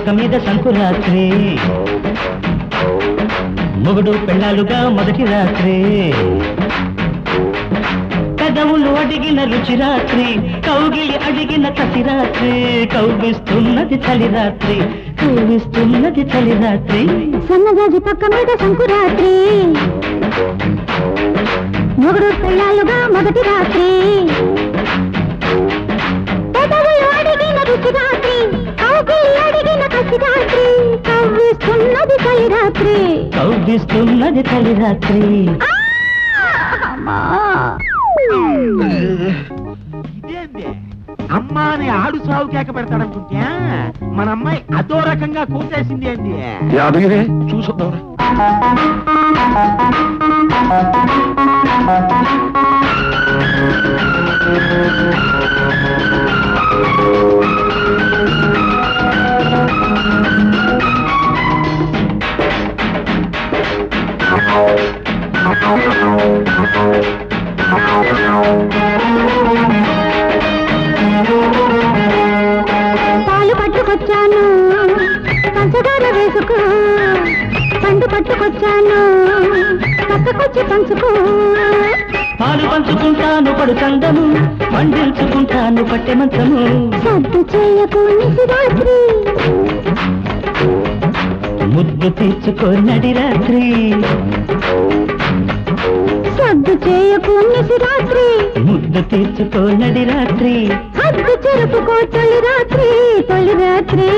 పక్క మీద సంకురాత్రి మొగుడు పెళ్ళాలుగా మొదటి రాత్రి పెదవులు అడిగిన రుచి రాత్రి కౌగిలి అడిగిన కసి రాత్రి కౌగిస్తున్నది చలి రాత్రి కౌగిస్తున్నది చలి రాత్రి సన్నజాజి పక్క మీద సంకురాత్రి మొగుడు పెళ్ళాలుగా మొదటి రాత్రి పెదవులు అడిగిన రుచి రాత్రి కౌగిలి అడిగిన కసి రాత్రి కౌగిస్తున్నది చలి రాత్రి కౌగిస్తున్నది చలి రాత్రి ఇదేంది అమ్మా అని ఆడు సాగు కేక పెడతాడనుకుంటే మన అమ్మాయి అదో రకంగా కూసేసింది ఏంది యాదగిరి చూసొద్దాం పాలు పట్టుకొచ్చాను పంచదార వేసుకో పండు పట్టుకొచ్చాను పక్కకొచ్చి పంచుకో పాలు పంచుకుంటాను పడు చందము పండించుకుంటాను పట్టె మంచము సద్దు చేయకు నిశిరాత్రి ముద్దు తీర్చుకో నడి రాత్రి సద్దు చేయకు నిశిరాత్రి ముద్దు తీర్చుకో నడి రాత్రి హద్దు చెరుపుకో తొలి రాత్రి తొలి రాత్రి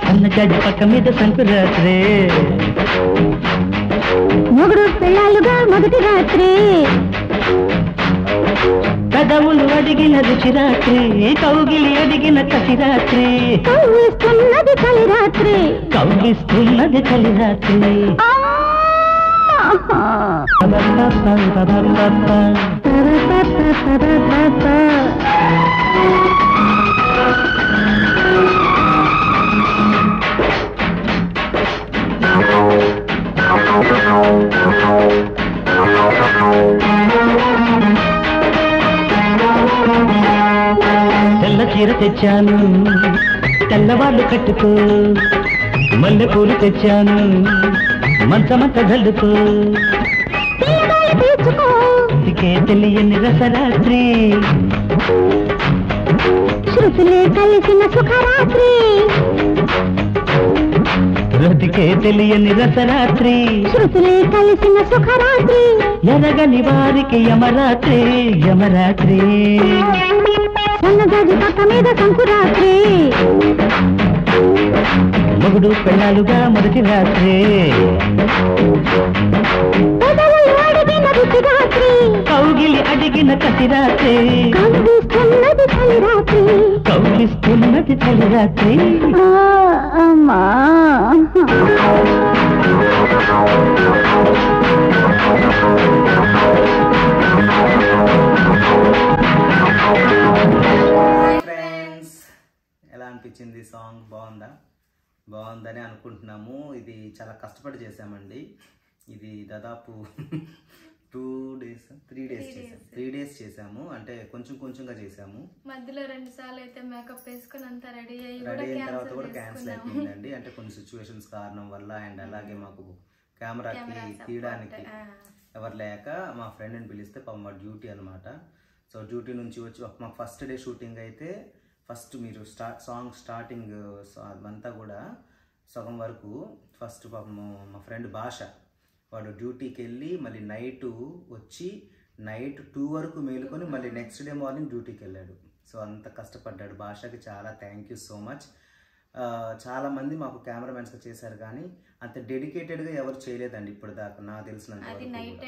సన్నజాజి పక్క మీద సంకురాత్రి మొగుడు పెళ్ళాలుగా మొదటి రాత్రి పెదవులు అడిగిన రుచి రాత్రి కౌగిలి అడిగిన కసి రాత్రి కౌగిస్తున్నది చలి రాత్రి కౌగిస్తున్నది చలి రాత్రి తెల్ల చీర తెచ్చాను తెల్లవాళ్ళు కట్టుకో మల్లె పూలు తెచ్చాను మంచమంత జల్లుకో ఇదికే తెలియని రసరాత్రి శృతులే కలిసిన సుఖరాత్రి రతికే తెలియని రసరాత్రి శృతులే కలిసిన సుఖరాత్రి ఎరగని వారికి యమరాత్రి యమరాత్రి సన్నజాజి పక్క మీద సంకురాత్రి మొగుడు పెళ్ళాలుగా మొదటి రాత్రి పెదవులు అడిగిన రుచి రాత్రి కౌగిలి అడిగిన కసి రాత్రి కౌగిస్తున్నది చలి రాత్రి కౌగిస్తున్నది చలి రాత్రి అమ్మా ఫ్రెండ్స్ ఎలా అనిపించింది సాంగ్ బాగుందని అనుకుంటున్నాము ఇది చాలా కష్టపడి చేసామండి ఇది దాదాపు 3 డేస్ చేసాము అంటే కొంచెంగా చేసాము మధ్యలో 2 సార్లు అయితే మేకప్ వేసుకొని అంతా రెడీ అయిన తర్వాత కూడా క్యాన్సిల్ అయిపోయిందండి అంటే కొన్ని సిచ్యువేషన్స్ కారణం వల్ల అండ్ అలాగే మాకు కెమెరాకి తీయడానికి ఎవరు లేక మా ఫ్రెండ్ని పిలిస్తే పాపం వాడు డ్యూటీ అనమాట సో డ్యూటీ నుంచి వచ్చి మాకు ఫస్ట్ డే షూటింగ్ అయితే ఫస్ట్ మీరు సాంగ్ స్టార్టింగ్ అదంతా కూడా సగం వరకు ఫస్ట్ పాపం మా ఫ్రెండ్ భాష వాడు డ్యూటీకి వెళ్ళి మళ్ళీ నైట్ వచ్చి నైట్ 2 వరకు మేలుకొని మళ్ళీ నెక్స్ట్ డే మార్నింగ్ డ్యూటీకి వెళ్ళాడు సో అంత కష్టపడ్డాడు భాషకి చాలా థ్యాంక్ యూ సో మచ్ చాలామంది మాకు కెమెరామెన్స్గా చేశారు కానీ అంత డెడికేటెడ్గా ఎవరు చేయలేదండి ఇప్పుడు దాకా నాకు తెలిసినంత నైట్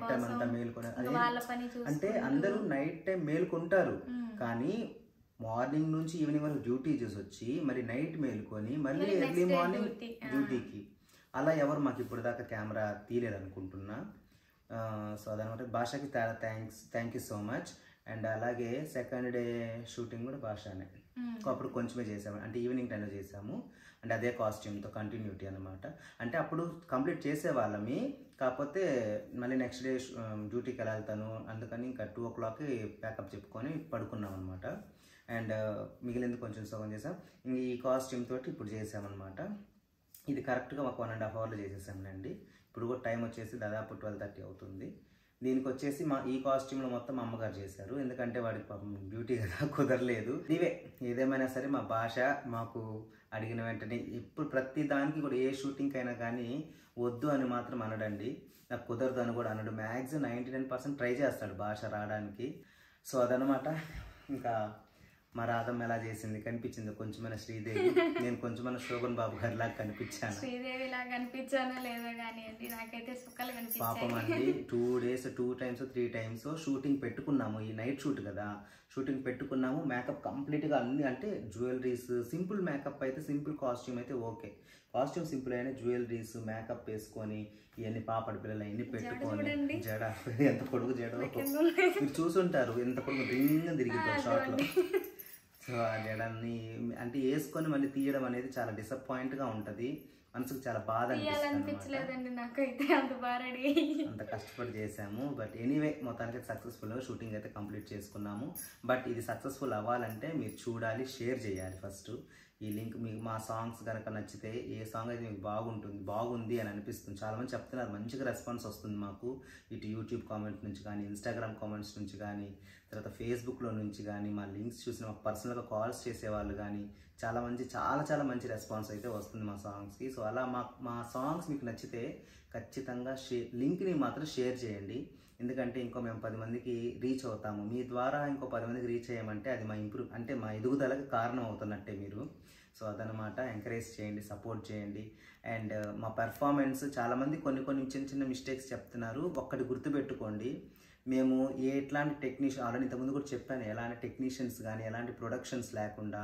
టైం అంతా మేలుకొని అంటే అందరూ నైట్ టైం మేలుకుంటారు కానీ మార్నింగ్ నుంచి ఈవినింగ్ వరకు డ్యూటీ చేసి వచ్చి మళ్ళీ నైట్ మేలుకొని మళ్ళీ ఎర్లీ మార్నింగ్ డ్యూటీకి అలా ఎవరు మాకు ఇప్పుడు దాకా కెమెరా తీయలేదనుకుంటున్నా సో అదనమాట భాషకి చాలా thank you so much and అలాగే సెకండ్ డే షూటింగ్ కూడా భాషనే అప్పుడు కొంచెమే చేసాము అంటే ఈవినింగ్ టైంలో చేసాము అండ్ అదే కాస్ట్యూమ్తో కంటిన్యూటీ అనమాట అంటే అప్పుడు కంప్లీట్ చేసేవాళ్ళమి కాకపోతే మళ్ళీ నెక్స్ట్ డే డ్యూటీకి వెళ్ళాను అందుకని ఇంకా 2 o'clockకి ప్యాకప్ చెప్పుకొని పడుకున్నాం అనమాట అండ్ మిగిలింది కొంచెం సగం చేసాం. ఇంక ఈ కాస్ట్యూమ్ తోటి ఇప్పుడు చేసామన్నమాట. ఇది కరెక్ట్గా ఒక 1.5 అవర్లో చేసేసామండి. ఇప్పుడు కూడా టైం వచ్చేసి దాదాపు 12:30 అవుతుంది. దీనికి వచ్చేసి ఈ కాస్ట్యూమ్లో మొత్తం మా అమ్మగారు చేశారు, ఎందుకంటే వాడికి పాపం డ్యూటీ కదా కుదరలేదు. ఏదేమైనా సరే మా భాష మాకు అడిగిన వెంటనే ఇప్పుడు ప్రతి దానికి కూడా ఏ షూటింగ్కి అయినా కానీ వద్దు అని మాత్రం అనడండి, నాకు కుదరదు అని కూడా అనడు. మ్యాక్సిమం 99% ట్రై చేస్తాడు భాష రావడానికి. సో అదనమాట. ఇంకా మా రాధమ్మ ఎలా చేసింది కనిపించింది కొంచెమైనా శ్రీదేవి, నేను కొంచెమైనా శోభన్ బాబు గారి లాగా కనిపించాను. శ్రీదేవి లాగా కనిపించానో లేదో కానీ అండి నాకైతే సుక్కలు కనిపించాయి. పాపం అండి 2 days 2 times 3 times షూటింగ్ పెట్టుకున్నాము. ఈ నైట్ షూట్ కదా, షూటింగ్ పెట్టుకున్నాము. మేకప్ కంప్లీట్గా అన్ని అంటే జ్యువెలరీస్, సింపుల్ మేకప్ అయితే సింపుల్ కాస్ట్యూమ్ అయితే ఓకే, కాస్ట్యూమ్ సింపుల్ అయినా జ్యువెలరీస్ మేకప్ వేసుకొని ఇవన్నీ పాపడి పిల్లలు అవన్నీ పెట్టుకొని జడ ఎంత పొడుగు జడ మీరు చూసుంటారు, ఎంత పొడుగు రింగ్ తిరిగిద్దాం షార్ట్లో. సో ఆ జడాన్ని అంటే వేసుకొని మళ్ళీ తీయడం అనేది చాలా డిసప్పాయింట్గా ఉంటుంది, మనసుకు చాలా బాధ అనిపించలేదండి నాకైతే. అంత కష్టపడి చేసాము. బట్ ఎనీవే మొత్తానికి సక్సెస్ఫుల్గా షూటింగ్ అయితే కంప్లీట్ చేసుకున్నాము. బట్ ఇది సక్సెస్ఫుల్ అవ్వాలంటే మీరు చూడాలి, షేర్ చేయాలి ఫస్ట్. ఈ లింక్ మీకు మా సాంగ్స్ కనుక నచ్చితే, ఏ సాంగ్ అయితే మీకు బాగుంది అని అనిపిస్తుంది, చాలామంది చెప్తున్నారు, మంచిగా రెస్పాన్స్ వస్తుంది మాకు. ఇటు యూట్యూబ్ కామెంట్స్ నుంచి కానీ, ఇన్స్టాగ్రామ్ కామెంట్స్ నుంచి కానీ, తర్వాత ఫేస్బుక్లో నుంచి కానీ, మా లింక్స్ చూసిన మాకు పర్సనల్గా కాల్స్ చేసేవాళ్ళు కానీ చాలా మంచి రెస్పాన్స్ అయితే వస్తుంది మా సాంగ్స్కి. సో అలా మా సాంగ్స్ మీకు నచ్చితే ఖచ్చితంగా లింక్ని మాత్రం షేర్ చేయండి, ఎందుకంటే ఇంకో మేము 10 మందికి రీచ్ అవుతాము. మీ ద్వారా ఇంకో 10 మందికి రీచ్ అయ్యామంటే అది మా ఎదుగుదలకి కారణం అవుతున్నట్టే మీరు. సో అదనమాట. ఎంకరేజ్ చేయండి, సపోర్ట్ చేయండి. అండ్ మా పెర్ఫార్మెన్స్ చాలామంది కొన్ని చిన్న మిస్టేక్స్ చెప్తున్నారు. ఒక్కటి గుర్తుపెట్టుకోండి, మేము ఎట్లాంటి టెక్నీషియన్ ఆల్రెడీ ఇంతకుముందు కూడా చెప్పాను, ఎలాంటి టెక్నీషియన్స్ కానీ ఎలాంటి ప్రొడక్షన్స్ లేకుండా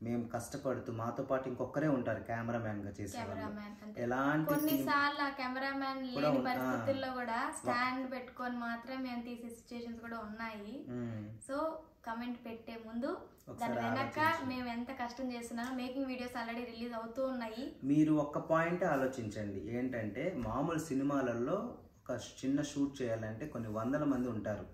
మేము కష్టపడుతూ, మాతో పాటు ఇంకొకరే ఉంటారు కెమెరామ్యాన్గా చేసేవాళ్ళు. ఎలాంటి కొన్నిసార్లు ఆ కెమెరామ్యాన్ లేని పరిస్థితుల్లో కూడా స్టాండ్ పెట్టుకొని మాత్రం మేము తీసే సిచ్యుయేషన్స్ కూడా ఉన్నాయి. సో కమెంట్ పెట్టే ముందు దాని వెనక మేము ఎంత కష్టం చేస్తున్నామో, మేకింగ్ వీడియోస్ ఆల్రెడీ రిలీజ్ అవుతూ ఉన్నాయి. మీరు ఒక్క పాయింట్ ఆలోచించండి, ఏంటంటే మామూలు సినిమాలలో ఒక చిన్న షూట్ చేయాలంటే కొన్ని 100 మంది ఉంటారు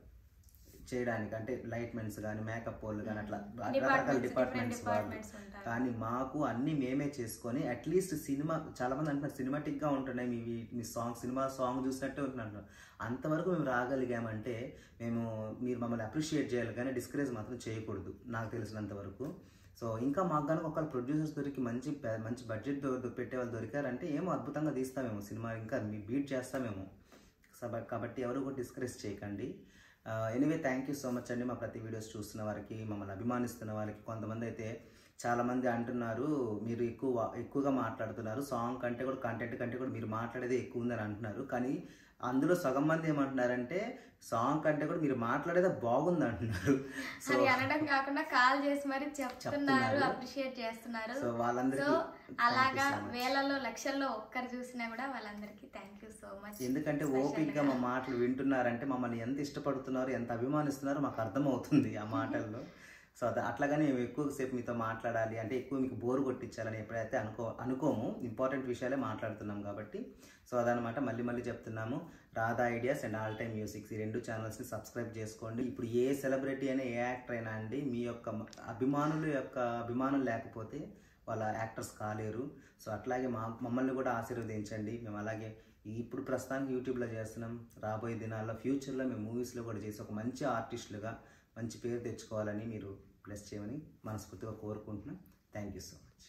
చేయడానికి, అంటే లైట్ మెన్స్ కానీ, మేకప్ వాళ్ళు కానీ, అట్లా రకరకాల డిపార్ట్మెంట్స్ వాళ్ళు. కానీ మాకు అన్ని మేమే చేసుకొని అట్లీస్ట్ సినిమా, చాలామంది అంటున్నారు సినిమాటిక్గా ఉంటున్నాయి మీ సినిమా సాంగ్ చూసినట్టే ఉంటున్నారు, అంతవరకు మేము రాగలిగామంటే మీరు మమ్మల్ని అప్రిషియేట్ చేయాలి కానీ డిస్కరేజ్ మాత్రం చేయకూడదు నాకు తెలిసినంత వరకు. సో ఇంకా మాకు కనుక ఒకళ్ళు ప్రొడ్యూసర్స్ దొరికి మంచి బడ్జెట్ పెట్టే వాళ్ళు దొరికారంటే ఏమో అద్భుతంగా తీస్తామేమో సినిమా, ఇంకా బీట్ చేస్తామేమో. కాబట్టి ఎవరు కూడా డిస్కరేజ్ చేయకండి. Anyway thank you so much అండి. మా ప్రతి వీడియోస్ చూస్తున్న వారికి, మమ్మల్ని అభిమానిస్తున్న వారికి. కొంతమంది అయితే చాలామంది అంటున్నారు మీరు ఎక్కువగా మాట్లాడుతున్నారు, సాంగ్ కంటే కూడా కంటెంట్ కంటే కూడా మీరు మాట్లాడేది ఎక్కువ ఉందని అంటున్నారు. కానీ అందులో సగం మంది ఏమంటున్నారంటే సాంగ్ కంటే కూడా మీరు మాట్లాడేది బాగుంది అంటున్నారు. సో అనడం కాకుండా కాల్ చేసి మరి చెప్తున్నారు, అప్రిషియేట్ చేస్తున్నారు. సో వాళ్ళందరికీ అలాగా వేలలో లక్షల్లో ఒక్కరు చూసినా కూడా వాళ్ళందరికీ థ్యాంక్ యూ సో మచ్. ఎందుకంటే ఓపిక్గా మా మాటలు వింటున్నారంటే మమ్మల్ని ఎంత ఇష్టపడుతున్నారో, ఎంత అభిమానిస్తున్నారో మాకు అర్థమవుతుంది ఆ మాటల్లో. సో అట్లాగనే మేము ఎక్కువసేపు మీతో మాట్లాడాలి అంటే, ఎక్కువ మీకు బోరు కొట్టించాలని ఎప్పుడైతే అనుకోము, ఇంపార్టెంట్ విషయాలే మాట్లాడుతున్నాం కాబట్టి. సో అదనమాట. మళ్ళీ చెప్తున్నాము, Radha ideas and all time musics ఈ 2 ఛానల్స్ని సబ్స్క్రైబ్ చేసుకోండి. ఇప్పుడు ఏ సెలబ్రిటీ అయినా, ఏ యాక్టర్ అయినా అండి, మీ యొక్క అభిమానులు లేకపోతే వాళ్ళ యాక్టర్స్ కాలేరు. సో అట్లాగే మమ్మల్ని కూడా ఆశీర్వదించండి. మేము అలాగే ఇప్పుడు ప్రస్తుతానికి యూట్యూబ్లో చేస్తున్నాం, రాబోయే దినాల్లో ఫ్యూచర్లో మేము మూవీస్లో కూడా చేసి ఒక మంచి ఆర్టిస్టులుగా మంచి పేరు తెచ్చుకోవాలని మీరు బ్లెస్ చేయమని మనస్ఫూర్తిగా కోరుకుంటున్నాం. Thank you so much.